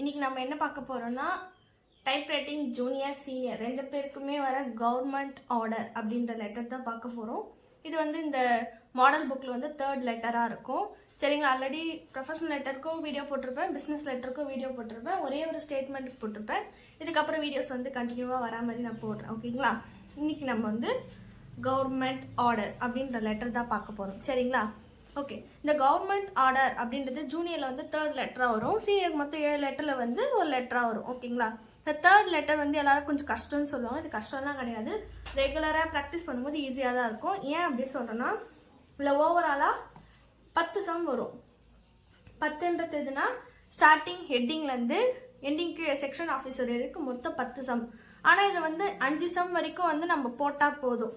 இன்னைக்கு நம்ம என்ன பார்க்க போறோம்னா டைப் ரைட்டிங் ஜூனியர் சீனியர் ரெண்டு பேருக்குமே வர கவர்மெண்ட் ஆர்டர் அப்படின்ற லெட்டர் தான் பார்க்க போகிறோம். இது வந்து இந்த மாடல் புக்கில் வந்து 3rd லெட்டராக இருக்கும். சரிங்களா, ஆல்ரெடி ப்ரொஃபஷனல் லெட்டருக்கும் வீடியோ போட்டிருப்பேன், பிஸ்னஸ் லெட்டருக்கும் வீடியோ போட்டிருப்பேன், ஒரே ஒரு ஸ்டேட்மெண்ட் போட்டிருப்பேன். இதுக்கப்புறம் வீடியோஸ் வந்து கண்டினியூவாக வரா மாதிரி நான் போடுறேன். ஓகேங்களா, இன்னைக்கு நம்ம வந்து கவர்மெண்ட் ஆர்டர் அப்படின்ற லெட்டர் தான் பார்க்க போகிறோம். சரிங்களா, ஓகே. இந்த கவர்மெண்ட் ஆர்டர் அப்படின்றது ஜூனியரில் வந்து 3rd லெட்டராக வரும், சீனியருக்கு மொத்தம் 7 லெட்டரில் வந்து ஒரு லெட்டராக வரும். ஓகேங்களா, இந்த 3rd லெட்டர் வந்து எல்லாரும் கொஞ்சம் கஷ்டம்னு சொல்லுவாங்க. இது கஷ்டம்லாம் கிடையாது, ரெகுலராக ப்ராக்டிஸ் பண்ணும்போது ஈஸியாக தான் இருக்கும். ஏன் அப்படி சொல்கிறேன்னா, இல்லை ஓவராலாக 10 சம் வரும். 10ன்றது எதுனா ஸ்டார்டிங் ஹெட்டிங்லேருந்து எண்டிங்க்கு செக்ஷன் ஆஃபீஸர் வரைக்கும் மொத்தம் 10 சம். ஆனால் இதை வந்து 5 சம் வரைக்கும் வந்து நம்ம போட்டால் போதும்.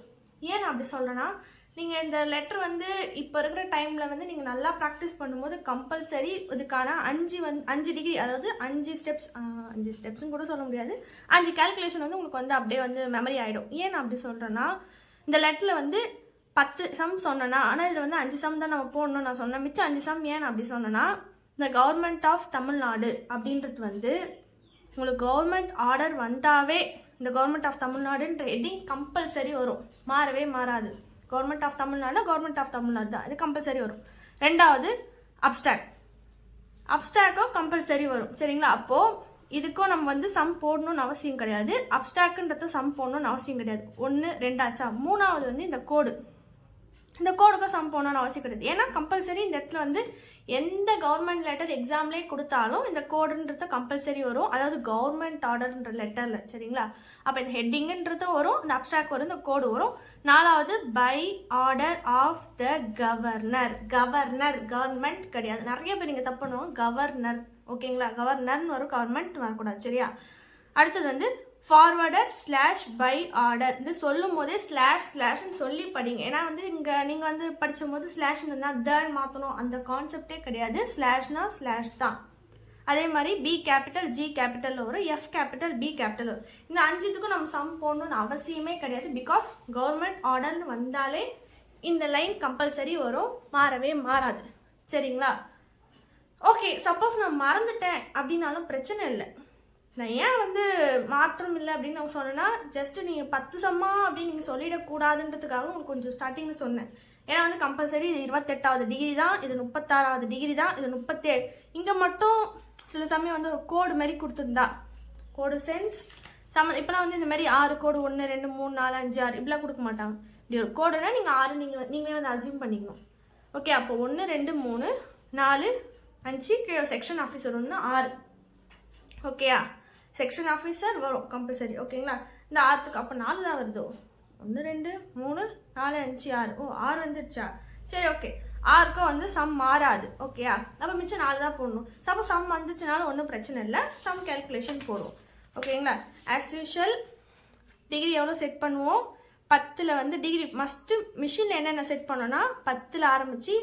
ஏன் நான் அப்படி சொல்கிறேன்னா, நீங்கள் இந்த லெட்டர் வந்து இப்போ இருக்கிற டைமில் வந்து நீங்கள் நல்லா ப்ராக்டிஸ் பண்ணும்போது கம்பல்சரி இதுக்கான 5 டிகிரி, அதாவது 5 ஸ்டெப்ஸ்ன்னு கூட சொல்ல முடியாது, 5 கேல்குலேஷன் வந்து உங்களுக்கு வந்து அப்படியே வந்து மெமரி ஆகிடும். ஏன் நான் அப்படி சொல்கிறேன்னா, இந்த லெட்டரில் வந்து 10 சம் சொன்னேன்னா, ஆனால் இதில் வந்து 5 சம் தான் நம்ம போடணும்னு நான் சொன்னேன். மிச்சம் 5 சம் ஏன் அப்படி சொன்னேன்னா, இந்த கவர்மெண்ட் ஆஃப் தமிழ்நாடு அப்படின்றது வந்து உங்களுக்கு கவர்மெண்ட் ஆர்டர் வந்தாவே இந்த கவர்மெண்ட் ஆஃப் தமிழ்நாடுன்ற ஹெட்டிங் கம்பல்சரி வரும், மாறவே மாறாது. Government of Tamil Nadu government of Tamil Nadu தான், இது கம்பல்சரி வரும். ரெண்டாவது அப்ஸ்டாக்கும் கம்பல்சரி வரும். சரிங்களா, அப்போது இதுக்கும் நம்ம வந்து சம் போடணும்னு அவசியம் கிடையாது, அப்ஸ்டாக்குன்றது சம் போடணும்னு அவசியம் கிடையாது. 1 2 ஆச்சா. மூணாவது வந்து இந்த கோடுக்கும் சம் போடணும்னு அவசியம் கிடையாது. ஏன்னா கம்பல்சரி இந்த இடத்துல வந்து எந்த கவர்மெண்ட் லெட்டர் எக்ஸாம்லேயே கொடுத்தாலும் இந்த கோடுன்றது கம்பல்சரி வரும், அதாவது கவர்மெண்ட் ஆர்டர்ன்ற லெட்டரில். சரிங்களா, அப்போ இந்த ஹெட்டிங்குன்றது வரும், இந்த அப்ஸ்ட்ராக்ட் வரும், இந்த கோடு வரும். நாலாவது by order of the governor. Government கிடையாது, நிறைய பேர் நீங்கள் தப்பு பண்ணுவோம், கவர்னர். ஓகேங்களா, கவர்னர்னு வரும், கவர்மெண்ட் வரக்கூடாது. சரியா. அடுத்தது வந்து ஃபார்வர்டர் ஸ்லாஷ் பை ஆர்டர். இது சொல்லும் போதே ஸ்லாஷ்னு சொல்லி படிங்க. ஏன்னா வந்து இங்கே நீங்கள் வந்து படிச்சும் போது ஸ்லாஷ்னு இருந்தால் தன் மாற்றணும், அந்த கான்செப்டே கிடையாது. ஸ்லாஷ்னா ஸ்லாஷ் தான். அதே மாதிரி பி கேபிட்டல் ஜி கேபிட்டல் வரும், எஃப் கேபிட்டல் பி கேபிட்டல் வரும். இந்த 5த்துக்கும் நம்ம சம் போடணும்னு அவசியமே கிடையாது. பிகாஸ் கவர்மெண்ட் ஆர்டர்னு வந்தாலே இந்த லைன் கம்பல்சரி வரும், மாறவே மாறாது. சரிங்களா, ஓகே. சப்போஸ் நான் மறந்துட்டேன் அப்படின்னாலும் பிரச்சனை இல்லை. நான் ஏன் வந்து மாற்றம் இல்லை அப்படின்னு நான் சொன்னேன்னா, ஜஸ்ட்டு நீங்கள் 10 சம்மா அப்படின்னு நீங்கள் சொல்லிடக்கூடாதுன்றதுக்காக உங்களுக்கு கொஞ்சம் ஸ்டார்டிங்கில் சொன்னேன். ஏன்னா வந்து கம்பல்சரி இது 28வது டிகிரி தான், இது 36வது டிகிரி தான், இது 37. இங்கே மட்டும் சில சமயம் வந்து ஒரு கோடு மாதிரி கொடுத்துருந்தா, கோடு சென்ஸ் இப்போலாம் வந்து இந்த மாதிரி 6 கோடு 1 2 3 4 5 6 இப்படிலாம் கொடுக்க மாட்டாங்க. இப்படி ஒரு கோடுனா நீங்கள் 6 நீங்களே வந்து அசியூம் பண்ணிக்கணும். ஓகே, அப்போ 1 2 3 4 5 செக்ஷன் ஆஃபீஸர் 1 6. ஓகேயா, செக்ஷன் ஆஃபீஸர் வரும் கம்பல்சரி. ஓகேங்களா, இந்த 6த்துக்கு அப்போ 4 தான் வருதோ, 1 2 3 4 5 6. ஓ 6 வந்துடுச்சா. சரி, ஓகே. 6க்கும் வந்து சம் மாறாது. ஓகேயா, நம்ம மிச்சம் 4 தான் போடணும். சப்போஸ் சம் வந்துச்சுனாலும் ஒன்றும் பிரச்சனை இல்லை, சம் கேல்குலேஷன் போடுவோம். ஓகேங்களா, ஆஸ் யூஷுவல் டிகிரி எவ்வளோ செட் பண்ணுவோம், 10ல் வந்து டிகிரி மஸ்ட்டு. மிஷினில் என்னென்ன செட் பண்ணோன்னா, 10ல் ஆரம்பித்து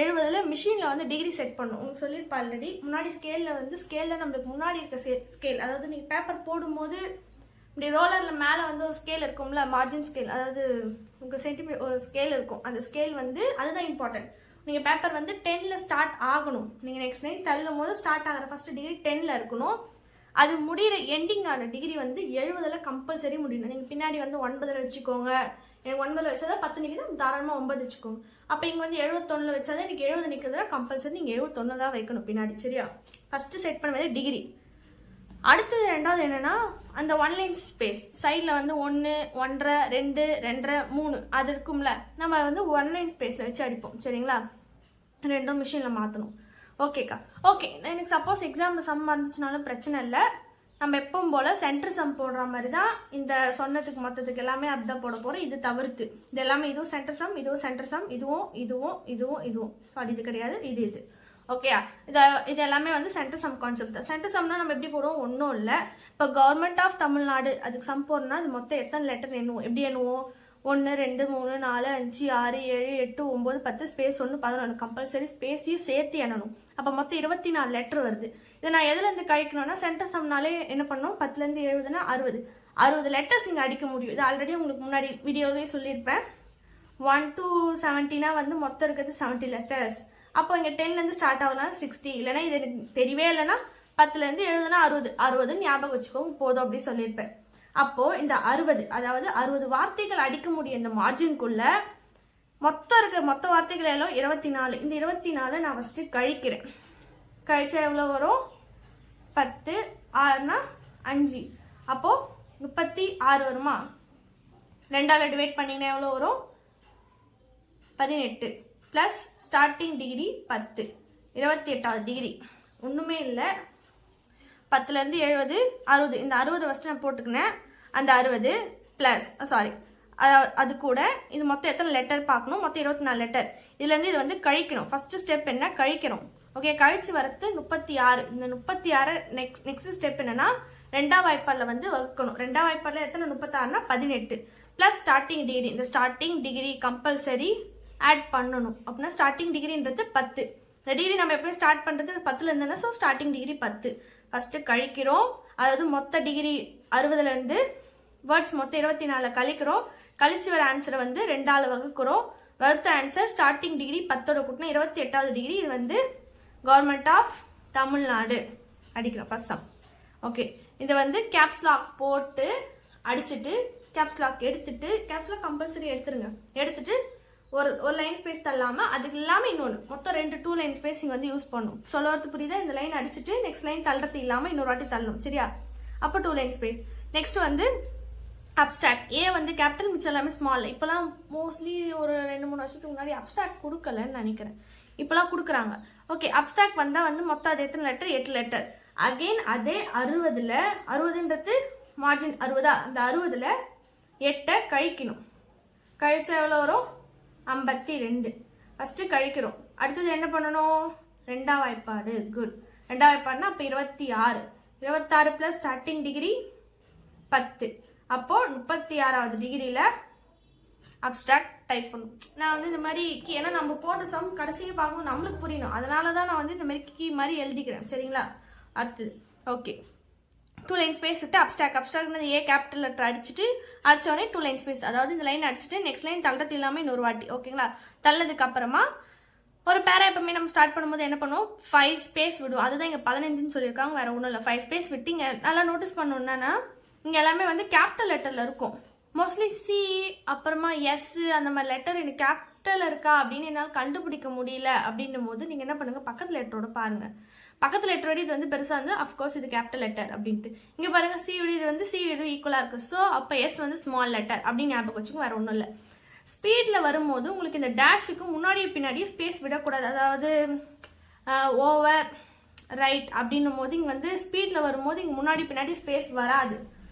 70ல் மிஷினில் வந்து டிகிரி செட் பண்ணும். உங்களுக்கு சொல்லியிருப்பா ஆல்ரெடி. முன்னாடி ஸ்கேலில் நம்மளுக்கு முன்னாடி இருக்க ஸ்கேல், அதாவது நீங்கள் பேப்பர் போடும்போது இப்படி ரோலரில் மேலே வந்து ஒரு ஸ்கேல் இருக்கும்ல, மார்ஜின் ஸ்கேல், அதாவது உங்கள் சென்டிமீட்டர் ஒரு ஸ்கேல் இருக்கும். அந்த ஸ்கேல் வந்து அதுதான் இம்பார்ட்டன்ட். நீங்கள் பேப்பர் வந்து 10ல் ஸ்டார்ட் ஆகணும். நீங்கள் நெக்ஸ்ட் நைட் தள்ளும் போது ஸ்டார்ட் ஆகிற ஃபஸ்ட்டு டிகிரி 10ல் இருக்கணும். அது முடிகிற எண்டிங்கான டிகிரி வந்து 70ல் கம்பல்சரி முடியணும். நீங்கள் பின்னாடி வந்து 9ல் வச்சுக்கோங்க, எனக்கு 9ல் வச்சா 10 நிற்குது, தாராளமாக 9 வச்சுக்கோங்க. அப்போ இங்கே வந்து 71ல் வச்சாதான் எனக்கு 70 நிற்கிறதுல கம்பல்சரி நீங்கள் 71 தான் வைக்கணும் பின்னாடி. சரியா, ஃபஸ்ட்டு செட் பண்ணுவது டிகிரி. அடுத்தது ரெண்டாவது என்னென்னா, அந்த 1 லைன் ஸ்பேஸ் சைடில் வந்து 1 1.5 2 2.5 3 அது இருக்கும்ல, நம்ம வந்து 1 லைன் ஸ்பேஸில் வச்சு அடிப்போம். சரிங்களா, ரெண்டும் மிஷினில் மாற்றணும். ஓகேக்கா, ஓகே. எனக்கு சப்போஸ் எக்ஸாமில் சம் வந்துச்சுனாலும் பிரச்சனை இல்லை. நம்ம எப்பவும் போல் சென்டர் சம் போடுற மாதிரி தான் இந்த சொன்னதுக்கு மொத்தத்துக்கு எல்லாமே அதுதான் போட போகிறோம். இது தவிர்த்து இது எல்லாமே இதுவும் சென்டர் சம், இதுவும் சென்டர் சம், இதுவும் சாரி இது கிடையாது, இது ஓகே. இது எல்லாமே வந்து சென்டர் சம் கான்செப்ட் தான். சென்டர் சம்னா நம்ம எப்படி போடுவோம், ஒன்றும் இல்லை. இப்போ கவர்மெண்ட் ஆஃப் தமிழ்நாடு அதுக்கு சம் போடணும்னா அது மொத்தம் எத்தனை லெட்டர் எண்ணுவோம், எப்படி எண்ணுவோம், 1 2 3 4 5 6 7 8 9 10 ஸ்பேஸ் 1 11 கம்பல்சரி ஸ்பேஸையும் சேர்த்து எண்ணணும். அப்போ மொத்தம் 24 லெட்டர் வருது. இதை நான் எதுலேருந்து கழிக்கணும்னா, சென்டர் சம்னாலே என்ன பண்ணணும், 10லேருந்து 70னா 60 லெட்டர்ஸ் இங்கே அடிக்க முடியும். இது ஆல்ரெடி உங்களுக்கு முன்னாடி வீடியோவே சொல்லியிருப்பேன். 1 to 70னா வந்து மொத்தம் இருக்கிறது 70 லெட்டர்ஸ். அப்போ இங்கே 10லேருந்து ஸ்டார்ட் ஆகலாம் 60. இல்லைனா இது எனக்கு தெரியவே இல்லைன்னா 10லேருந்து 70னா 60 60 ஞாபகம் வச்சுக்கோங்க போதும் அப்படி சொல்லியிருப்பேன். அப்போ இந்த 60 அதாவது 60 வார்த்தைகள் அடிக்க முடியும் இந்த மார்ஜின்குள்ள. மொத்தம் இருக்கிற மொத்த வார்த்தைகள் எல்லாம் 24. இந்த 24 நான் ஃபஸ்ட்டு கழிக்கிறேன். கழிச்சா எவ்வளோ வரும்? 10 6னா 5, அப்போ 36 வருமா? 2ஆல் டிவைட் பண்ணிங்கன்னா எவ்வளோ வரும்? 18 ப்ளஸ் ஸ்டார்டிங் டிகிரி 10 28வது டிகிரி. ஒன்றுமே இல்லை, 10லேருந்து 70 60. இந்த 60 ஃபஸ்ட்டு நான் போட்டுக்கினேன். அந்த 60 ப்ளஸ் அது கூட இது மொத்தம் எத்தனை லெட்டர் பார்க்கணும்? மொத்தம் 24 லெட்டர். இதுலேருந்து இது வந்து கழிக்கணும். ஃபஸ்ட்டு ஸ்டெப் என்ன? கழிக்கிறோம். ஓகே, கழிச்சு வரது 36. இந்த 36 நெக்ஸ்ட் ஸ்டெப் என்னன்னா 2ஆம் வாய்ப்பாடில் வந்து வகுக்கணும். 2ஆம் வாய்ப்பாடில் எத்தனை? 36னா 18 ப்ளஸ் ஸ்டார்டிங் டிகிரி. இந்த ஸ்டார்டிங் டிகிரி கம்பல்சரி ஆட் பண்ணணும். அப்படின்னா ஸ்டார்டிங் டிகிரின்றது 10. இந்த டிகிரி நம்ம எப்பயும் ஸ்டார்ட் பண்ணுறது 10லேருந்துன்னா, ஸோ ஸ்டார்டிங் டிகிரி 10. ஃபஸ்ட்டு கழிக்கிறோம். அதாவது மொத்த டிகிரி 60லேருந்து வேர்ட்ஸ் மொத்தம் 24 கழிக்கிறோம். கழிச்சு வர ஆன்சரை வந்து 2ஆல் வகுக்கிறோம். வகுத்த ஆன்சர் ஸ்டார்டிங் டிகிரி 10ஓட கூட்டினா 28வது டிகிரி. இது வந்து கவர்மெண்ட் ஆஃப் தமிழ்நாடு அடிக்கிறோம் ஃபர்ஸ்ட் சம். ஓகே, இதை வந்து கேப்ஸ் லாக் போட்டு அடிச்சுட்டு கேப்ஸ் லாக் எடுத்துட்டு, கேப்ஸ் லாக் கம்பல்சரி எடுத்துருங்க. எடுத்துட்டு ஒரு லைன் ஸ்பேஸ் தள்ளாமல் அதுக்கு இல்லாமல் இன்னொன்று மொத்தம் 2 லைன் ஸ்பேஸ் இங்கே வந்து யூஸ் பண்ணணும். சொல்ல வரது புரியுதா? இந்த லைன் அடிச்சுட்டு நெக்ஸ்ட் லைன் தள்ளுறது இல்லாமல் இன்னொரு வாட்டி தள்ளணும். சரியா? அப்போ 2 லைன் ஸ்பேஸ். நெக்ஸ்ட் வந்து அப்ஸ்ட்ராக்ட். ஏ வந்து கேபிட்டல், மிச்சம் எல்லாமே ஸ்மால். இப்போலாம் மோஸ்ட்லி ஒரு 2-3 வருஷத்துக்கு முன்னாடி அப்ஸ்ட்ராக்ட் கொடுக்கலன்னு நினைக்கிறேன். இப்போலாம் கொடுக்குறாங்க. ஓகே, அப்ஸ்ட்ராக்ட் வந்தால் வந்து மொத்தம் அது எத்தனை லெட்டர்? 8 லெட்டர். அகெயின் அதே 60ல் 60ன்றது மார்ஜின் 60. அந்த 60ல் 8 கழிக்கணும். கழிச்சா எவ்வளோ வரும்? 52. ஃபஸ்ட்டு கழிக்கிறோம். அடுத்தது என்ன பண்ணணும்? 2ஆம் வாய்ப்பாடு. குட். 2ஆம் வாய்ப்பாடுனா அப்போ 26. 26 ப்ளஸ் ஸ்டார்டிங் டிகிரி 10. அப்போ 36வது டிகிரியில் அப்ஸ்ட்ராக்ட் டைப் பண்ணும். நான் வந்து இந்த மாதிரி ஏன்னா நம்ம போடுற சம் கடைசியாக பார்க்கணும், நம்மளுக்கு புரியணும். அதனால தான் நான் வந்து இந்த மாதிரி கீ மாதிரி எழுதிக்கிறேன். சரிங்களா? அடுத்தது ஓகே, 2 லைன் ஸ்பேஸ் விட்டு அப்ஸ்ட்ராக்ட் ஏ கேபிட்டல் லெட்டர் அடிச்சுட்டு அடிச்சோடனே 2 லைன் ஸ்பேஸ். அதாவது இந்த லைன் அடிச்சுட்டு நெக்ஸ்ட் லைன் தள்ளது இல்லாமல் இன்னொரு வாட்டி. ஓகேங்களா? தள்ளதுக்கு அப்புறமா ஒரு பேரா எப்பவுமே நம்ம ஸ்டார்ட் பண்ணும்போது என்ன பண்ணுவோம்? 5 ஸ்பேஸ் விடுவோம். அதுதான் இங்கே 15ன்னு சொல்லியிருக்காங்க, வேற ஒன்றும் இல்லை. 5 ஸ்பேஸ் விட்டு இங்கே நல்லா நோட்டீஸ் பண்ணணும்னா இங்கே எல்லாமே வந்து கேபிட்டல் லெட்டரில் இருக்கும். மோஸ்ட்லி சி அப்புறமா எஸ் அந்த மாதிரி லெட்டர் எனக்கு கேபிட்டல் இருக்கா அப்படின்னு என்னால் கண்டுபிடிக்க முடியல. அப்படின்னும் போது நீங்கள் என்ன பண்ணுங்கள்? பக்கத்து லெட்டரோட பாருங்கள். பக்கத்து லெட்டரோட இது வந்து பெருசாக வந்து அஃப்கோர்ஸ் இது கேபிட்டல் லெட்டர் அப்படின்ட்டு. இங்கே பாருங்கள், சி இது வந்து சி இது ஈக்குவலாக இருக்குது. ஸோ அப்போ எஸ் வந்து ஸ்மால் லெட்டர் அப்படின்னு ஞாபகம் வச்சுக்கோங்க, வேறு ஒன்றும் இல்லை. ஸ்பீடில் வரும்போது உங்களுக்கு இந்த டேஷுக்கு முன்னாடியே பின்னாடியே ஸ்பேஸ் விடக்கூடாது. அதாவது ஓவர் ரைட் அப்படின்னும் போது இங்கே வந்து ஸ்பீடில் வரும்போது இங்கே முன்னாடி பின்னாடி ஸ்பேஸ் வராது.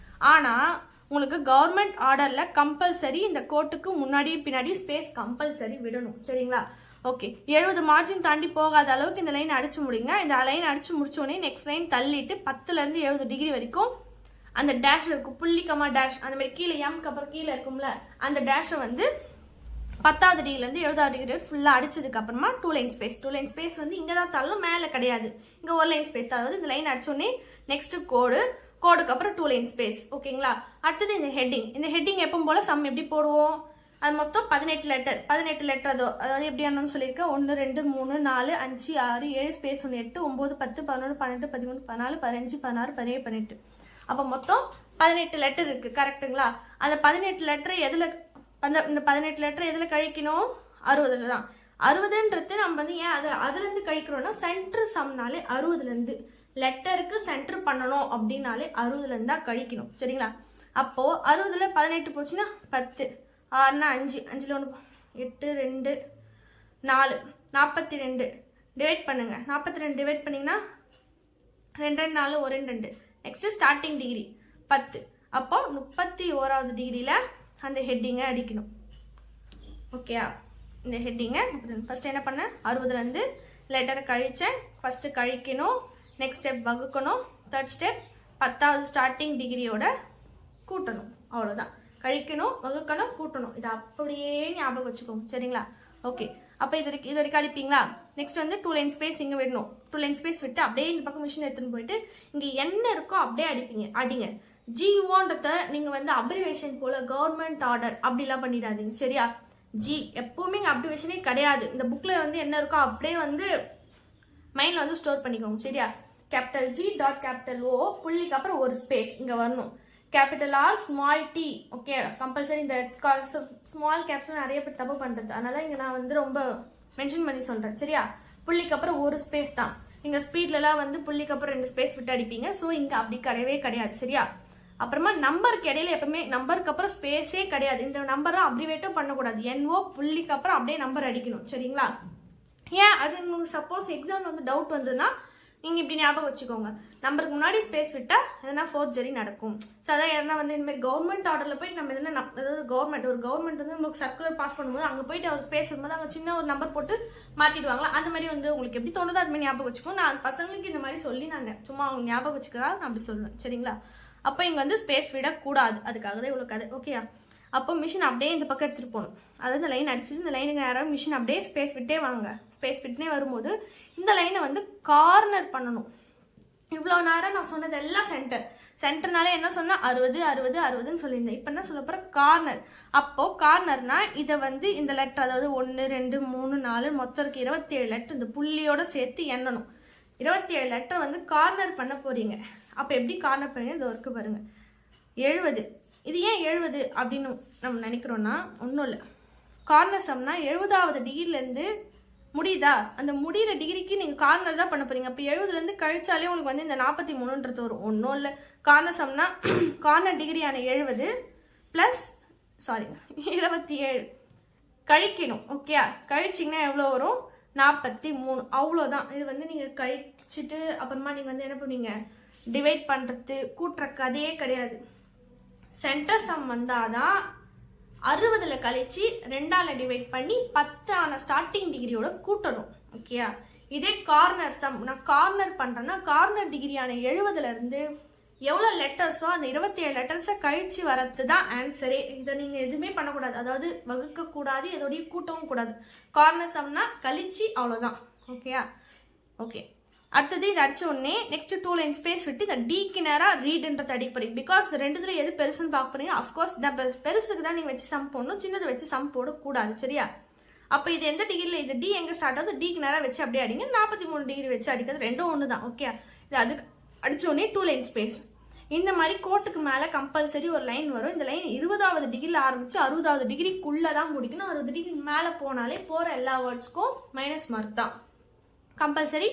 ஆனால் உங்களுக்கு கவர்மெண்ட் ஆர்டரில் கம்பல்சரி இந்த கோட்டுக்கு முன்னாடி பின்னாடி ஸ்பேஸ் கம்பல்சரி விடணும். சரிங்களா? ஓகே, 70 மார்ஜின் தாண்டி போகாத அளவுக்கு இந்த லைன் அடிச்சு முடிங்க. இந்த லைன் அடிச்சு முடிச்சோடனே நெக்ஸ்ட் லைன் தள்ளிட்டு 10லேருந்து 70 டிகிரி வரைக்கும் அந்த டேஷ் இருக்கும், புள்ளிக்கமா டேஷ் அந்த மாதிரி கீழே எம்க்கு அப்புறம் கீழே இருக்கும்ல, அந்த டேஷை வந்து 10வது டிகிரிலேருந்து 70வது டிகிரி ஃபுல்லாக அடிச்சதுக்கு அப்புறமா 2 லைன் ஸ்பேஸ். 2 லைன் ஸ்பேஸ் வந்து இங்கே தான் தள்ளும், மேலே கிடையாது. இங்கே ஒரு லைன் ஸ்பேஸ். அதாவது இந்த லைன் அடிச்சோடனே நெக்ஸ்ட் கோடுக்கு அப்புறம் 2 லைன் ஸ்பேஸ். ஓகேங்களா? அடுத்தது இந்த ஹெட்டிங். இந்த ஹெட்டிங் எப்பவும் போல சம் எப்படி போடுவோம்? அது மொத்தம் 18 லெட்டர். 18 லெட்டர் அதாவது எப்படி என்னன்னு சொல்லியிருக்கேன்? 1 2 3 4 5 6 7 ஸ்பேஸ் 1 8 9 10 11 12 13 14 15 16 17 18. அப்போ மொத்தம் 18 லெட்டர் இருக்குது. கரெக்டுங்களா? அந்த 18 லெட்டர் எதில் இந்த 18 லெட்டர் எதில் கழிக்கணும்? 60ல் தான். 60ன்றது நம்ம வந்து ஏன் அதுலேருந்து கழிக்கிறோம்னா சென்டர் சம்னாலே 60லேருந்து லெட்டருக்கு சென்டர் பண்ணணும் அப்படின்னாலே 60லேருந்து தான் கழிக்கணும். சரிங்களா? அப்போது 60ல் 18 போச்சுன்னா 10, 6னா 5, 5ல் 1 8 2 4 42 டிவைட் பண்ணுங்க. 42 டிவைட் பண்ணிங்கன்னா 2 2 4 1 2. Next starting degree 10. அப்போ 31வது டிகிரியில் அந்த ஹெட்டிங்கை அடிக்கணும். ஓகேயா? இந்த ஹெட்டிங்கை ஃபஸ்ட்டு என்ன பண்ணேன்? 60லேருந்து லெட்டரை கழித்தேன். ஃபஸ்ட்டு கழிக்கணும், நெக்ஸ்ட் ஸ்டெப் வகுக்கணும், தேர்ட் ஸ்டெப் 10வது ஸ்டார்டிங் டிகிரியோட கூட்டணும். அவ்வளோதான். கழிக்கணும், வகுக்கணும், கூட்டணும். இது அப்படியே ஞாபகம் வச்சுக்கோங்க. சரிங்களா? ஓகே, அப்போ இது வரைக்கும் அடிப்பீங்களா? நெக்ஸ்ட் வந்து 2 லைன் ஸ்பேஸ் இங்கே விடணும். 2 லைன் ஸ்பேஸ் விட்டு அப்படியே இந்த பக்கம் மிஷின் எடுத்துன்னு போயிட்டு இங்கே என்ன இருக்கோ அப்படியே அடிங்க. ஜிஓன்றத நீங்கள் வந்து அப்ரிவேஷன் போல் கவர்மெண்ட் ஆர்டர் அப்படிலாம் பண்ணிடாதீங்க. சரியா? ஜி எப்போவுமே இங்கே அப்ரிவேஷனே கிடையாது. இந்த புக்கில் வந்து என்ன இருக்கோ அப்படியே வந்து மைண்டில் வந்து ஸ்டோர் பண்ணிக்கோங்க. சரியா? Capital G dot capital O புள்ளிக்கு அப்புறம் ஒரு ஸ்பேஸ் இங்க வரணும். Capital R small t. Okay, compulsory இந்த ஸ்மால் கேப்ஸ் நிறைய பேர் தப்பு பண்றது, அதனால இங்க நான் வந்து ரொம்ப மென்ஷன் பண்ணி சொல்றேன். சரியா? புள்ளிக்கு அப்புறம் ஒரு ஸ்பேஸ் தான். நீங்க ஸ்பீட்லலாம் வந்து புள்ளிக்கு அப்புறம் 2 ஸ்பேஸ் விட்டு அடிப்பீங்க. ஸோ இங்க அப்படி கிடையவே கிடையாது. சரியா? அப்புறமா நம்பருக்கு இடையில எப்பவுமே நம்பருக்கு அப்புறம் ஸ்பேஸே கிடையாது. இந்த நம்பரை அப்ரிவேட்டும் பண்ணக்கூடாது. NO புள்ளிக்கு அப்புறம் அப்படியே நம்பர் அடிக்கணும். சரிங்களா? ஏன் அது உங்களுக்கு சப்போஸ் எக்ஸாம் வந்து டவுட் வந்ததுன்னா நீங்கள் இப்படி ஞாபகம் வச்சுக்கோங்க. நம்பருக்கு முன்னாடி ஸ்பேஸ் விட்டால் எதனா ஃபோர்ஜரி நடக்கும். ஸோ அதான் எதனா வந்து இந்த மாதிரி கவர்மெண்ட் ஆர்டரில் போயிட்டு நம்ம எதனா அதாவது கவர்மெண்ட் வந்து உங்களுக்கு சர்க்குலர் பாஸ் பண்ணும்போது அங்கே போயிட்டு அவர் ஸ்பேஸ் வரும்போது அங்கே சின்ன ஒரு நம்பர் போட்டு மாற்றிடுவாங்களா, அந்த மாதிரி வந்து உங்களுக்கு எப்படி தோணுதோ அது மாதிரி ஞாபகம் வச்சுக்கோங்க. நான் பசங்களுக்கு இந்த மாதிரி சொல்லி நான் சும்மா அவங்க ஞாபகம் வச்சுக்கிறதா நான் அப்படி சொல்லுவேன். சரிங்களா? அப்போ இங்கே வந்து ஸ்பேஸ் விடக்கூடாது, அதுக்காக தான் இவ்வளோ கதை. ஓகேயா? அப்போ மிஷின் அப்படியே இந்த பக்கம் எடுத்துகிட்டு போகணும். அதாவது இந்த லைன் அடிச்சுட்டு இந்த லைனுக்கு நேரம் மிஷின் அப்படியே ஸ்பேஸ் விட்டே வாங்க. ஸ்பேஸ் விட்டுனே வரும்போது இந்த லைனை வந்து கார்னர் பண்ணணும். இவ்வளோ நேரம் நான் சொன்னது எல்லாம் சென்டர்னாலே என்ன சொன்னால் 60 60 60ன்னு சொல்லியிருந்தேன். இப்போ என்ன சொல்ல போகிற கார்னர். அப்போது கார்னர்னா இதை வந்து இந்த லெட்டர் அதாவது 1 2 3 4 மொத்தம் இருக்கு 27 லெட்டர் இந்த புள்ளியோட சேர்த்து எண்ணணும். 27 லெட்டர் வந்து கார்னர் பண்ண போறீங்க. அப்போ எப்படி கார்னர் பண்ணுங்க? இந்த ஒர்க்கு பாருங்க. 70. இது ஏன் 70 அப்படின்னு நம்ம நினைக்கிறோம்னா ஒன்றும் இல்லை. கார்னர் சம்னா 70வது டிகிரிலேருந்து முடியுதா, அந்த முடிகிற டிகிரிக்கு நீங்கள் கார்னர் தான் பண்ண போறீங்க. அப்போ 70லேருந்து கழிச்சாலே உங்களுக்கு வந்து இந்த 43ன்றது வரும். ஒன்றும் இல்லை. கார்னர் சம்னா கார்னர் டிகிரியான 70 ப்ளஸ் 27 கழிக்கணும். ஓகே, கழிச்சிங்கன்னா எவ்வளோ வரும்? 43. அவ்வளோதான். இது வந்து நீங்கள் கழிச்சிட்டு அப்புறமா நீங்கள் வந்து என்ன பண்ணுவீங்க? டிவைட் பண்ணுறது கூட்டுற கதையே கிடையாது. சென்டர் சம் வந்தாதான் 60ல் கழிச்சு 2ஆல் டிவைட் பண்ணி 10 ஆன ஸ்டார்டிங் டிகிரியோட கூட்டணும். ஓகேயா? இதே கார்னர் சம் நான் கார்னர் பண்ணுறேன்னா கார்னர் டிகிரியான 70லேருந்து எவ்வளோ லெட்டர்ஸோ அந்த 27 லெட்டர்ஸை கழிச்சு வரது தான் ஆன்சரே. இதை நீங்கள் எதுவுமே பண்ணக்கூடாது, அதாவது வகுக்கக்கூடாது, எதோடய கூட்டவும் கூடாது. கார்னர் சம்னா கழிச்சு அவ்வளோதான். ஓகேயா? ஓகே, அடுத்தது இது அடிச்ச உடனே நெக்ஸ்ட் 2 லைன் ஸ்பேஸ் விட்டு இந்த டிக்கு நேராக ரீடுன்றது அடிப்படை. பிகாஸ் இந்த ரெண்டுத்துல எது பெருசுன்னு பார்க்க போறீங்க. அஃப்கோர்ஸ் பெருசுக்கு தான் நீங்கள் வச்சு சம் போடணும், சின்னதை வச்சு சம் போடக்கூடாது. சரியா? அப்போ இது எந்த டிகிரியில் இது டி எங்கே ஸ்டார்ட் ஆகுது? டிக்கு நேராக வச்சு அப்படியே அடிங்க. 43 டிகிரி வச்சு அடிக்கிறது ரெண்டும் ஒன்று தான். ஓகே, இது அதுக்கு அடிச்ச உடனே 2 லைன் ஸ்பேஸ். இந்த மாதிரி கோட்டுக்கு மேலே கம்பல்சரி ஒரு லைன் வரும். இந்த லைன் 20வது டிகிரியில் ஆரம்பிச்சு 60வது டிகிரிக்குள்ளே தான் முடிக்கணும். 60 டிகிரி மேலே போனாலே போகிற எல்லா வேர்ட்ஸ்க்கும் மைனஸ் மார்க் தான். கம்பல்சரி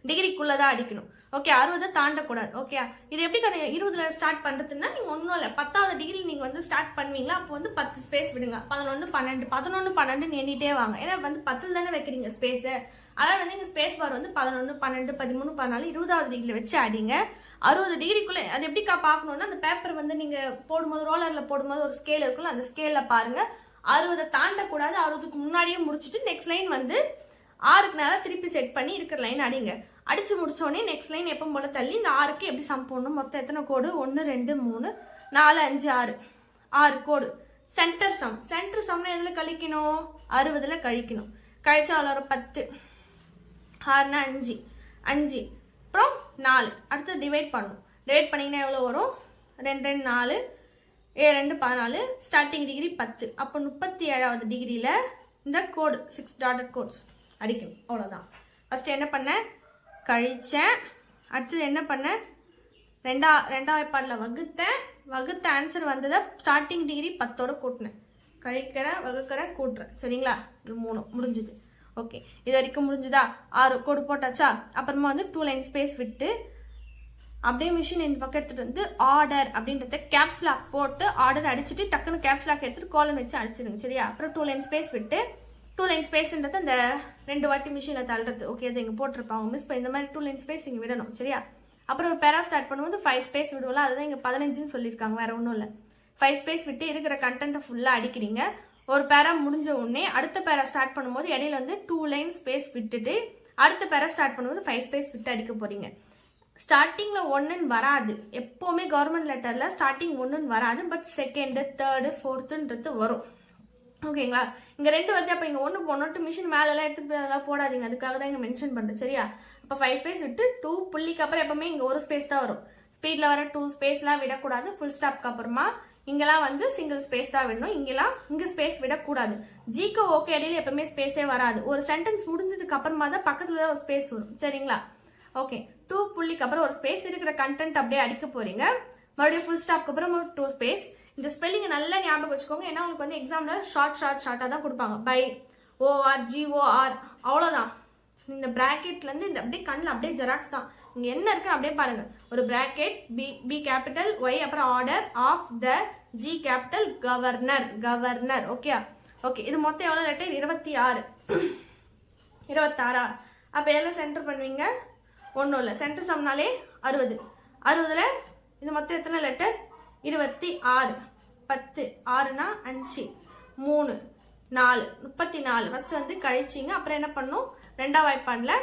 டிகிரிக்குள்ளே தான் அடிக்கணும். ஓகே, 60 தாண்டக்கூடாது. ஓகே, இது எப்படி 20ல் ஸ்டார்ட் பண்ணுறதுன்னா நீங்கள் ஒன்றும் இல்லை, 10வது டிகிரி நீங்கள் வந்து ஸ்டார்ட் பண்ணுவீங்களா, அப்போ வந்து 10 ஸ்பேஸ் விடுங்க. 11 12 11 12 எண்ணிட்டே வாங்க. ஏன்னா வந்து 10ல் தானே வைக்கிறீங்க ஸ்பேஸு. அதனால் வந்து இங்கே ஸ்பேஸ் பார் வந்து 11 12 13 14 20வது டிகிரியில் வச்சு அடிங்க. 60 டிகிரிக்குள்ளே அது எப்படிக்கா பார்க்கணுன்னா அந்த பேப்பர் வந்து நீங்கள் போடும்போது ரோலரில் போடும்போது ஒரு ஸ்கேல் இருக்குல்ல, அந்த ஸ்கேலில் பாருங்கள். 60 தாண்டக்கூடாது. 60க்கு முன்னாடியே முடிச்சுட்டு நெக்ஸ்ட் லைன் வந்து 6க்கு நேரம் திருப்பி செட் பண்ணி இருக்கிற லைன் அடிங்க. அடிச்சு முடிச்சோடனே நெக்ஸ்ட் லைன் எப்போ போல தள்ளி இந்த 6க்கு எப்படி சம் போடணும்? மொத்தம் எத்தனை கோடு? 1 2 3 4 5 6 கோடு. சென்டர் சம்னா எதில் கழிக்கணும்? 60ல் கழிக்கணும். கழிச்சா அவ்வளோ 10 6னா 5 அப்புறம் 4. அடுத்து டிவைட் பண்ணணும். டிவைட் பண்ணிங்கன்னா எவ்வளோ வரும்? 2 2 4 7 2 14 ஸ்டார்டிங் டிகிரி 10. அப்போ 37வது டிகிரியில் இந்த கோடு 6 டாட்டட் கோட்ஸ் அடிக்கணும். அவ்வளோதான். ஃபஸ்ட்டு என்ன பண்ணேன்? கழித்தேன். அடுத்தது என்ன பண்ணேன்? ரெண்டாவது வாய்ப்பாடில் வகுத்த ஆன்சர் வந்ததை ஸ்டார்டிங் டிகிரி 10ஓட கூட்டினேன். கழிக்கிறேன், வகுக்கிறேன், கூட்டுறேன். சரிங்களா? இது 3 முடிஞ்சுது. ஓகே, இது வரைக்கும் முடிஞ்சுதா? 6 கோடு போட்டாச்சா? அப்புறமா வந்து 2 லைன் ஸ்பேஸ் விட்டு அப்படியே மிஷின் இந்த பக்கம் எடுத்துகிட்டு வந்து ஆர்டர் அப்படின்றத கேப்ஸ்லாக் போட்டு ஆர்டர் அடிச்சுட்டு டக்குன்னு கேப்ஸ்லாக் எடுத்துகிட்டு கோலம் வச்சு அடிச்சிடுங்க. சரியா? அப்புறம் 2 லைன் ஸ்பேஸ் விட்டு 2 லைன் ஸ்பேஸ்ன்றது அந்த 2 வாட்டி மிஷினில் தள்ளுறது. ஓகே, அது இங்கே போட்டிருப்பாங்க மிஸ் பண்ணி இந்த மாதிரி 2 லைன் ஸ்பேஸ் இங்கே விடணும். சரியா? அப்புறம் ஒரு பேரா ஸ்டார்ட் பண்ணும்போது 5 ஸ்பேஸ் விடுவோம்ல, அதுதான் இங்கே 15ன்னு சொல்லியிருக்காங்க, வேற ஒன்றும் இல்லை. 5 ஸ்பேஸ் விட்டு இருக்கிற கண்டென்ட்டை ஃபுல்லாக அடிக்கிறீங்க. ஒரு பேரா முடிஞ்ச உடனே அடுத்த பேரா ஸ்டார்ட் பண்ணும்போது இடையில வந்து 2 லைன் ஸ்பேஸ் விட்டுட்டு அடுத்த பேரா ஸ்டார்ட் பண்ணும்போது 5 ஸ்பேஸ் விட்டு அடிக்க போறீங்க. ஸ்டார்டிங்கில் 1ன்னு வராது. எப்போவுமே கவர்மெண்ட் லெட்டரில் ஸ்டார்டிங் 1ன்னு வராது. பட் செகண்டு தேர்டு ஃபோர்த்துன்றது வரும். ஓகேங்களா? இங்கே 2 வருது. அப்போ இங்கே 1 போனோட்டு மிஷின் மேலெல்லாம் எடுத்துகிட்டு போய் அதெல்லாம் போடாதீங்க. அதுக்காக தான் இங்கே மென்ஷன் பண்ணுறேன். சரியா? அப்போ 5 ஸ்பேஸ் விட்டு 2 புள்ளிக்கு அப்புறம் எப்பவுமே இங்கே ஒரு ஸ்பேஸ் தான் வரும். ஸ்பீடில் வர 2 ஸ்பேஸ்லாம் விடக்கூடாது. ஃபுல் ஸ்டாப்க்கு அப்புறமா இங்கெல்லாம் வந்து சிங்கிள் ஸ்பேஸ் தான் விடணும். இங்கே ஸ்பேஸ் விடக்கூடாது. ஜிக்கு ஓகே இடையில எப்பவுமே ஸ்பேஸே வராது. ஒரு சென்டென்ஸ் முடிஞ்சதுக்கு அப்புறமா தான் பக்கத்தில் தான் ஒரு ஸ்பேஸ் வரும். சரிங்களா? ஓகே 2 புள்ளிக்கு அப்புறம் ஒரு ஸ்பேஸ் இருக்கிற கண்டென்ட் அப்படியே அடிக்க போறீங்க. மறுபடியும் ஃபுல் ஸ்டாப்க்கு அப்புறம் 2 ஸ்பேஸ். இந்த ஸ்பெல்லிங் நல்லா ஞாபகம் வச்சுக்கோங்க. ஏன்னா உங்களுக்கு வந்து எக்ஸாம்ல ஷார்ட்டா தான் கொடுப்பாங்க. பை OR GOR அவ்வளோதான். இந்த பிராக்கெட்ல இருந்து இந்த அப்படியே கண்ணில் அப்படியே ஜெராக்ஸ் தான். இங்க என்ன இருக்குன்னு அப்படியே பாருங்க. ஒரு பிராக்கெட் பி கேபிட்டல் ஒய் அப்புறம் order of the G capital governor. Okay இது மொத்தம் எவ்வளோ லெட்டர்? 26. 26. அப்போ எல்லாம் சென்டர் பண்ணுவீங்க? ஒன்றும் இல்லை. சென்டர் சம்னாலே 60. 60ல் இது மொத்தம் எத்தனை லெட்டர்? 26. 10 6னா 5 3 4 34. ஃபர்ஸ்ட் வந்து கழிச்சிங்க. அப்புறம் என்ன பண்ணும்? ரெண்டாம் வாய்ப்பாடில்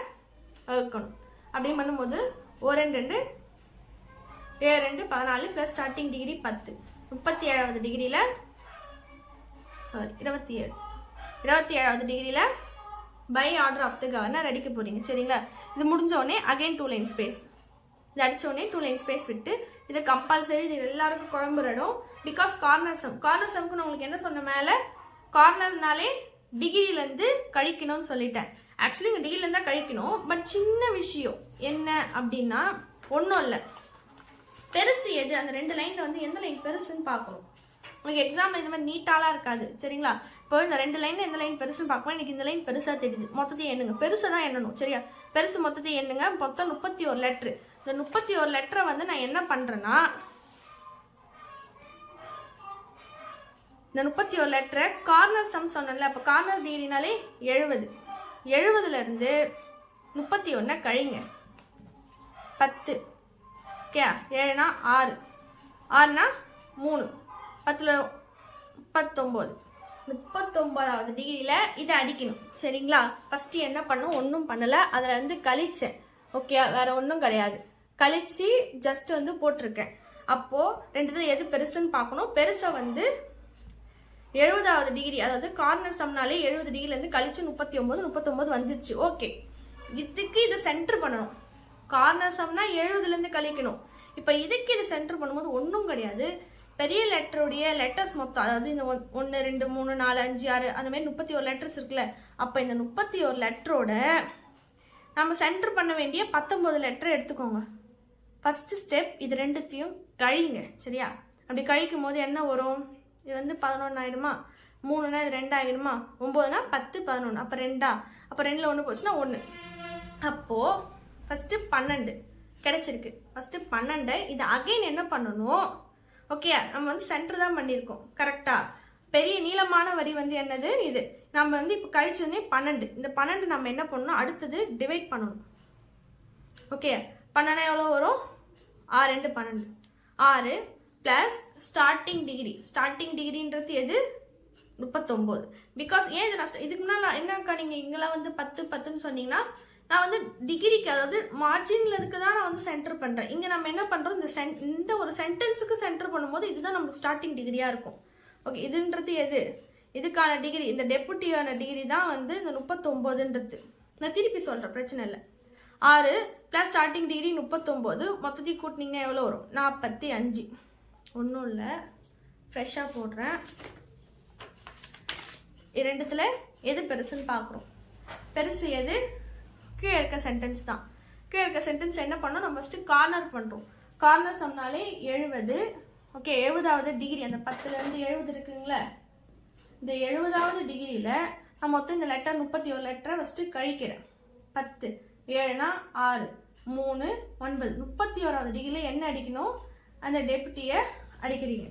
வகுக்கணும். அப்படின்னு பண்ணும்போது 1 2 7 2 14 ப்ளஸ் ஸ்டார்டிங் டிகிரி 10. 37வது டிகிரியில் 27வது டிகிரியில் by order of the governor அடிக்க போறீங்க. சரிங்களா? இது முடிஞ்ச உடனே அகைன் 2 லைன் ஸ்பேஸ். இது அடிச்ச உடனே 2 லைன் ஸ்பேஸ் விட்டு இது கம்பல்சரி. இது எல்லாருக்கும் குழம்புறடும். பிகாஸ் கார்னர் சம்க்கு நான் உங்களுக்கு என்ன சொன்ன மேலே கார்னர்னாலே டிகிரிலேருந்து கழிக்கணும்னு சொல்லிட்டேன். ஆக்சுவலி இங்கே டிகிரிலேருந்து தான் கழிக்கணும். பட் சின்ன விஷயம் என்ன அப்படின்னா ஒன்றும் இல்லை. பெருசு எது? அந்த 2 லைனில் வந்து எந்த லைன் பெருசுன்னு பார்க்கணும். உங்களுக்கு எக்ஸாமில் இந்த மாதிரி நீட்டாலாம் இருக்காது. சரிங்களா? இப்போ இந்த 2 லைனில் எந்த லைன் பெருசுன்னு பார்க்கணும். எனக்கு இந்த லைன் பெருசாக தெரியுது. மொத்தத்தையும் எண்ணுங்க. பெருசை தான் எண்ணணும். சரியா? பெருசு மொத்தத்தையும் எண்ணுங்க. மொத்தம் 31 லெட்ரு. இந்த 31 லெட்டரை வந்து நான் என்ன பண்ணுறேன்னா இந்த 31 லெட்டரை கார்னர் சம் சொன்னேன்ல. அப்போ கார்னர் டிகிரினாலே 70. 70லேருந்து 31 கழிங்க. 10. ஓகே 7னா 6 6னா 3 10ல் 39. 39வது டிகிரியில் இதை அடிக்கணும். சரிங்களா? ஃபஸ்ட்டு என்ன பண்ணும்? ஒன்றும் பண்ணலை. அதில் வந்து கழிச்சேன். ஓகே வேற ஒன்றும் கிடையாது. கழிச்சு ஜஸ்ட் வந்து போட்டிருக்கேன். அப்போது ரெண்டுத்துல எது பெருசுன்னு பார்க்கணும். பெருசை வந்து 70வது டிகிரி, அதாவது கார்னர் சம்னாலே 70 டிகிரிலேருந்து கழிச்சு 39 வந்துருச்சு. ஓகே இதுக்கு இது சென்டர் பண்ணணும். கார்னர் சம்னா 70லேருந்து கழிக்கணும். இப்போ இதுக்கு இது சென்டர் பண்ணும்போது ஒன்றும் கிடையாது. பெரிய லெட்டருடைய லெட்டர்ஸ் மொத்தம், அதாவது இந்த 1 2 3 4 5 6 அந்த மாதிரி 31 லெட்டர்ஸ் இருக்குல்ல. அப்போ இந்த 31 லெட்டரோட நம்ம சென்டர் பண்ண வேண்டிய 19 லெட்டர் எடுத்துக்கோங்க. ஃபர்ஸ்ட் ஸ்டெப் இது ரெண்டுத்தையும் கழிங்க. சரியா? அப்படி கழிக்கும் போது என்ன வரும்? இது வந்து 11 ஆகிடுமா? 3னா இது 2 ஆகிடுமா? 9னா 10 11. அப்போ 2ஆ? அப்போ 2ல் 1 போச்சுன்னா 1. அப்போது ஃபஸ்ட்டு 12 கிடைச்சிருக்கு. ஃபஸ்ட்டு 12 இது அகைன் என்ன பண்ணணும்? ஓகே நம்ம வந்து சென்டர் தான் பண்ணியிருக்கோம். கரெக்டாக? பெரிய நீளமான வரி வந்து என்னது? இது நம்ம வந்து இப்போ கழிச்சோடனே 12. இந்த 12 நம்ம என்ன பண்ணணும்? அடுத்தது டிவைட் பண்ணணும். ஓகே 12 எவ்வளோ வரும்? 6 2 12. 6 ப்ளஸ் ஸ்டார்டிங் டிகிரின்றது எது? 39. பிகாஸ் ஏன் இது நான் இதுக்கு முன்னால் என்னக்கா நீங்கள் இங்கெல்லாம் வந்து 10 10ன்னு சொன்னீங்கன்னா நான் வந்து டிகிரிக்கு, அதாவது மார்ஜினில் இதுக்கு தான் நான் வந்து சென்டர் பண்ணுறேன். இங்கே நம்ம என்ன பண்ணுறோம்? இந்த ஒரு சென்டென்ஸுக்கு சென்டர் பண்ணும்போது இதுதான் நமக்கு ஸ்டார்டிங் டிகிரியாக இருக்கும். ஓகே இதுன்றது எது? இதுக்கான டிகிரி, இந்த டெப்புட்டியான டிகிரி தான் வந்து இந்த 39ன்றது. நான் திருப்பி சொல்கிறேன், பிரச்சனை இல்லை. 6 ப்ளஸ் ஸ்டார்டிங் டிகிரி 39 மொத்தத்தையும் கூட்டினீங்கன்னா எவ்வளோ வரும்? 45. ஒன்றும் இல்லை, ஃப்ரெஷ்ஷாக போடுறேன். ரெண்டுத்தில் எது பெருசுன்னு பார்க்குறோம். பெருசு எது? கீழே இருக்க சென்டென்ஸ் தான். கீழே இருக்க சென்டென்ஸ் என்ன பண்ணோம்? நம்ம ஃபஸ்ட்டு கார்னர் பண்ணுறோம். கார்னர் சொன்னாலே 70. ஓகே 70வது டிகிரி, அந்த 10லேருந்து 70 இருக்குங்களே, இந்த 70வது டிகிரியில் நான் மொத்தம் இந்த லெட்டர் 31 லெட்டரை ஃபஸ்ட்டு கழிக்கிறேன். 10 7னா 6 3 9. 31வது டிகிரியில் என்ன அடிக்கணும்? அந்த டெப்யூட்டியை அடிக்கிறீங்க.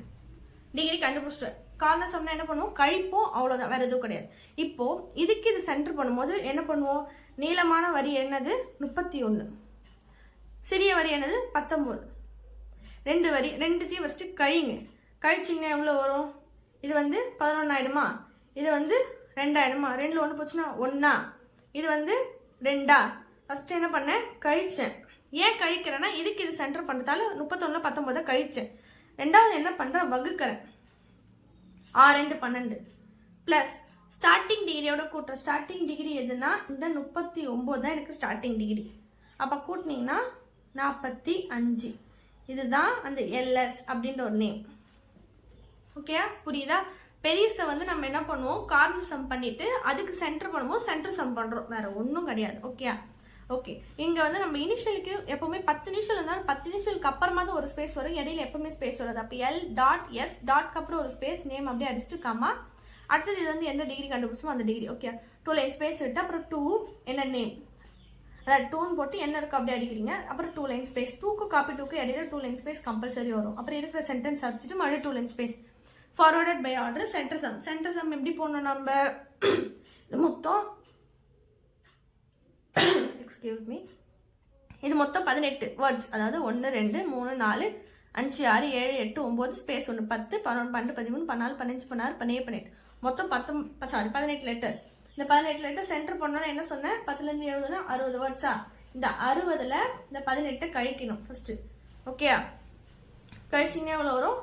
டிகிரி கண்டுபிடிச்சிட்டு கார்னர் சொன்னால் என்ன பண்ணுவோம்? கழிப்போம், அவ்வளோதான், வேறு எதுவும் கிடையாது. இப்போது இதுக்கு இது சென்டர் பண்ணும்போது என்ன பண்ணுவோம்? நீளமான வரி என்னது? 31. சிறிய வரி என்னது? 19. 2 வரி, ரெண்டுத்தையும் ஃபஸ்ட்டு கழிங்க. கழிச்சிங்கன்னா எவ்வளோ வரும்? இது வந்து 11 ஆகிடுமா? இது வந்து 2 ஆகிடுமா? 2ல் 1 போச்சுன்னா 1ஆ? இது வந்து 2ஆ? ஃபஸ்ட்டு என்ன பண்ணேன்? கழிச்சேன். ஏன் கழிக்கிறேன்னா இதுக்கு இது சென்டர் பண்ணுறதால 31 19 கழிச்சேன். ரெண்டாவது என்ன பண்ணுறேன்? வகுக்கிறேன். 6 2 12 ப்ளஸ் ஸ்டார்டிங் டிகிரியோட கூட்டுற. ஸ்டார்டிங் டிகிரி எதுனா இந்த 39 தான் எனக்கு ஸ்டார்டிங் டிகிரி. அப்போ கூட்டினீங்கன்னா 45. இதுதான் அந்த எல்எஸ் அப்படின்ற ஒரு நேம். ஓகே புரியுதா? பெரியஸை வந்து நம்ம என்ன பண்ணுவோம்? கார்னர் சம் பண்ணிட்டு அதுக்கு சென்டர் பண்ணும்போது சென்டர் சம் பண்ணுறோம், வேற ஒன்றும் கிடையாது. ஓகே ஓகே, இங்க வந்து நம்ம இனிஷியலுக்கு எப்பவுமே 10 இனிஷியல் இருந்தாலும் 10 இனிஷியலுக்கு அப்புறமா தான் ஒரு ஸ்பேஸ் வரும், இடையில எப்பவுமே ஸ்பேஸ் வராது. அப்போ எல் டாட் எஸ் டாட்க்கு அப்புறம் ஒரு ஸ்பேஸ், நேம் அப்படியே அடிச்சுட்டு கம்மா, அடுத்தது இது வந்து எந்த டிகிரி கண்டுபிடிச்சோமோ அந்த டிகிரி. ஓகே, 2 லைன் ஸ்பேஸ் விட்டு அப்புறம் 2 என்ன நேம், அதாவது 2 போட்டு என்ன இருக்கு அப்படியே அடிக்கிறீங்க. அப்புறம் 2 லைன் ஸ்பேஸ், 2க்கு காப்பி 2க்கு இடையில 2 லைன் ஸ்பேஸ் கம்பல்சரி வரும். அப்புறம் இருக்கிற சென்டென்ஸ் அடிச்சுட்டு மறுபடியும் 2 line space. Forwarded by order centre sum. Centre sum எப்படி போடணும் நம்ம, மொத்தம் எக்ஸ்கியூஸ் மீ, இது மொத்தம் 18 வேர்ட்ஸ், அதாவது 1 2 3 4 5 6 7 8 9 ஸ்பேஸ் 1 10 11 12 13 14 15 16 17 18 மொத்தம் 18 லெட்டர்ஸ். இந்த 18 லெட்டர் சென்டர் பண்ணோன்னா என்ன சொன்னேன், 10லேருந்து 70னா 60 வேர்ட்ஸா. இந்த 60ல் இந்த 18 கழிக்கணும் ஃபர்ஸ்ட். ஓகே, கழிச்சிங்கன்னா எவ்வளோ வரும்,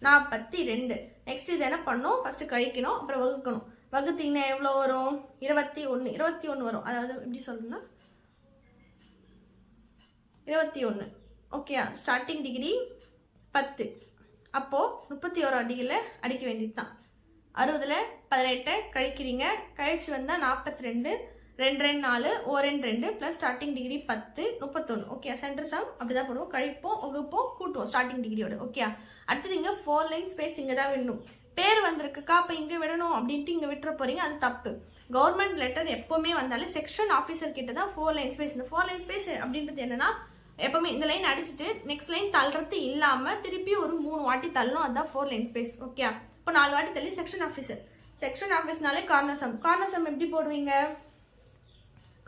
42. நெக்ஸ்ட் இது என்ன பண்ணணும், ஃபர்ஸ்ட் கழிக்கணும் அப்புறம் வகுக்கணும். வகுத்தீங்கன்னா எவ்வளோ வரும், 21 வரும். அதாவது எப்படி சொல்லணும்னா 21. ஓகே, ஸ்டார்டிங் டிகிரி 10, அப்போது 31 டிகிரியில் அடிக்க வேண்டியது தான். 60ல் 18 கழிக்கிறீங்க, கழிச்சு வந்தால் 42, 2 2 4 1 2 2 plus starting degree 10 31. Okay, centre sum அப்படி தான் போடுவோம், கழிப்போம் வகுப்போம் கூட்டுவோம் ஸ்டார்டிங் டிகிரியோட. ஓகே, அடுத்தது இங்கே 4 லைன் ஸ்பேஸ் இங்கே தான் விடணும். பேர் வந்திருக்குக்கா அப்போ இங்கே விடணும் அப்படின்ட்டு இங்கே விட்டுற போறீங்க, அது தப்பு. கவர்மெண்ட் லெட்டர் எப்பவுமே வந்தாலே செக்ஷன் ஆஃபீஸர் கிட்ட தான் 4 லைன் ஸ்பேஸ். இந்த 4 லைன் ஸ்பேஸ் அப்படின்றது என்னன்னா, எப்பவுமே இந்த லைன் அடிச்சுட்டு நெக்ஸ்ட் லைன் தள்ளுறது இல்லாமல் திருப்பி ஒரு 3 வாட்டி தள்ளணும், அதுதான் 4 லைன் ஸ்பேஸ். ஓகே, இப்போ 4 வாட்டி தள்ளி செக்ஷன் ஆஃபீஸர். செக்ஷன் ஆஃபீஸ்னாலே கார்னர் சம். கார்னர் சம் எப்படி போடுவீங்க,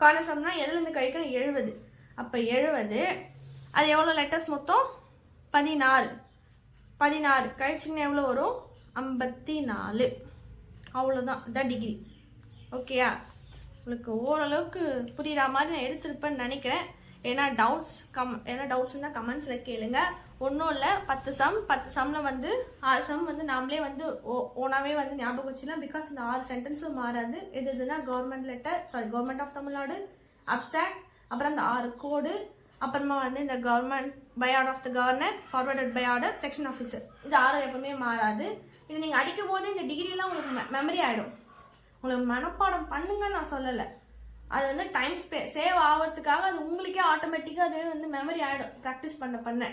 கார்னர் சம்னா எதுலேருந்து கழிக்கணும், 70. அப்போ 70 அது எவ்வளோ லெட்டர்ஸ் மொத்தம் 16 கழிச்சிங்கன்னா எவ்வளோ வரும், 54. அவ்வளோதான், இதான் டிகிரி. ஓகேயா, உங்களுக்கு ஓரளவுக்கு புரியுற மாதிரி நான் எடுத்திருப்பேன்னு நினைக்கிறேன். ஏன்னா டவுட்ஸ் இருந்தால் கமெண்ட்ஸில் கேளுங்க. ஒன்றும் இல்லை, 10 சம்மில் வந்து 6 சம் வந்து நாமளே வந்து ஓனாவே வந்து ஞாபகம் வச்சுக்கலாம். பிகாஸ் இந்த 6 சென்டென்ஸும் மாறாது. எதுனா கவர்மெண்ட் ஆஃப் தமிழ்நாடு, அப்ஸ்ட்ராக்ட், அப்புறம் இந்த 6 கோடு, அப்புறமா வந்து இந்த government by order of the governor, forwarded by order, section officer, இது 6 எப்பவுமே மாறாது. இது நீங்கள் அடிக்கும் போது இந்த டிகிரிலாம் உங்களுக்கு மெமரி ஆகிடும். உங்களுக்கு மனப்பாடம் பண்ணுங்கன்னு நான் சொல்லலை, அது வந்து டைம் சேவ் ஆகிறதுக்காக அது உங்களுக்கே ஆட்டோமேட்டிக்காக அது வந்து மெமரி ஆகிடும் ப்ராக்டிஸ் பண்ண.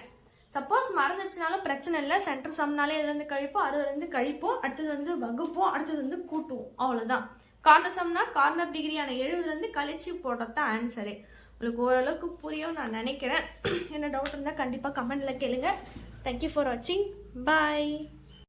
சப்போஸ் மறந்துடுச்சுனாலும் பிரச்சனை இல்லை. சென்டர் சம்னாலே இதுலேருந்து கழிப்போம், 60லேருந்து கழிப்போம், அடுத்தது வந்து வகுப்போம், அடுத்தது வந்து கூட்டுவோம், அவ்வளோதான். கார்னர் சம்னா கார்னர் டிகிரியான 70லேருந்து கழிச்சு போடுறது தான் ஆன்சரே. உங்களுக்கு ஓரளவுக்கு புரியும் நான் நினைக்கிறேன். என்ன டவுட் இருந்தால் கண்டிப்பாக கமெண்ட்டில் கேளுங்க. தேங்க்யூ ஃபார் வாட்சிங், பாய்.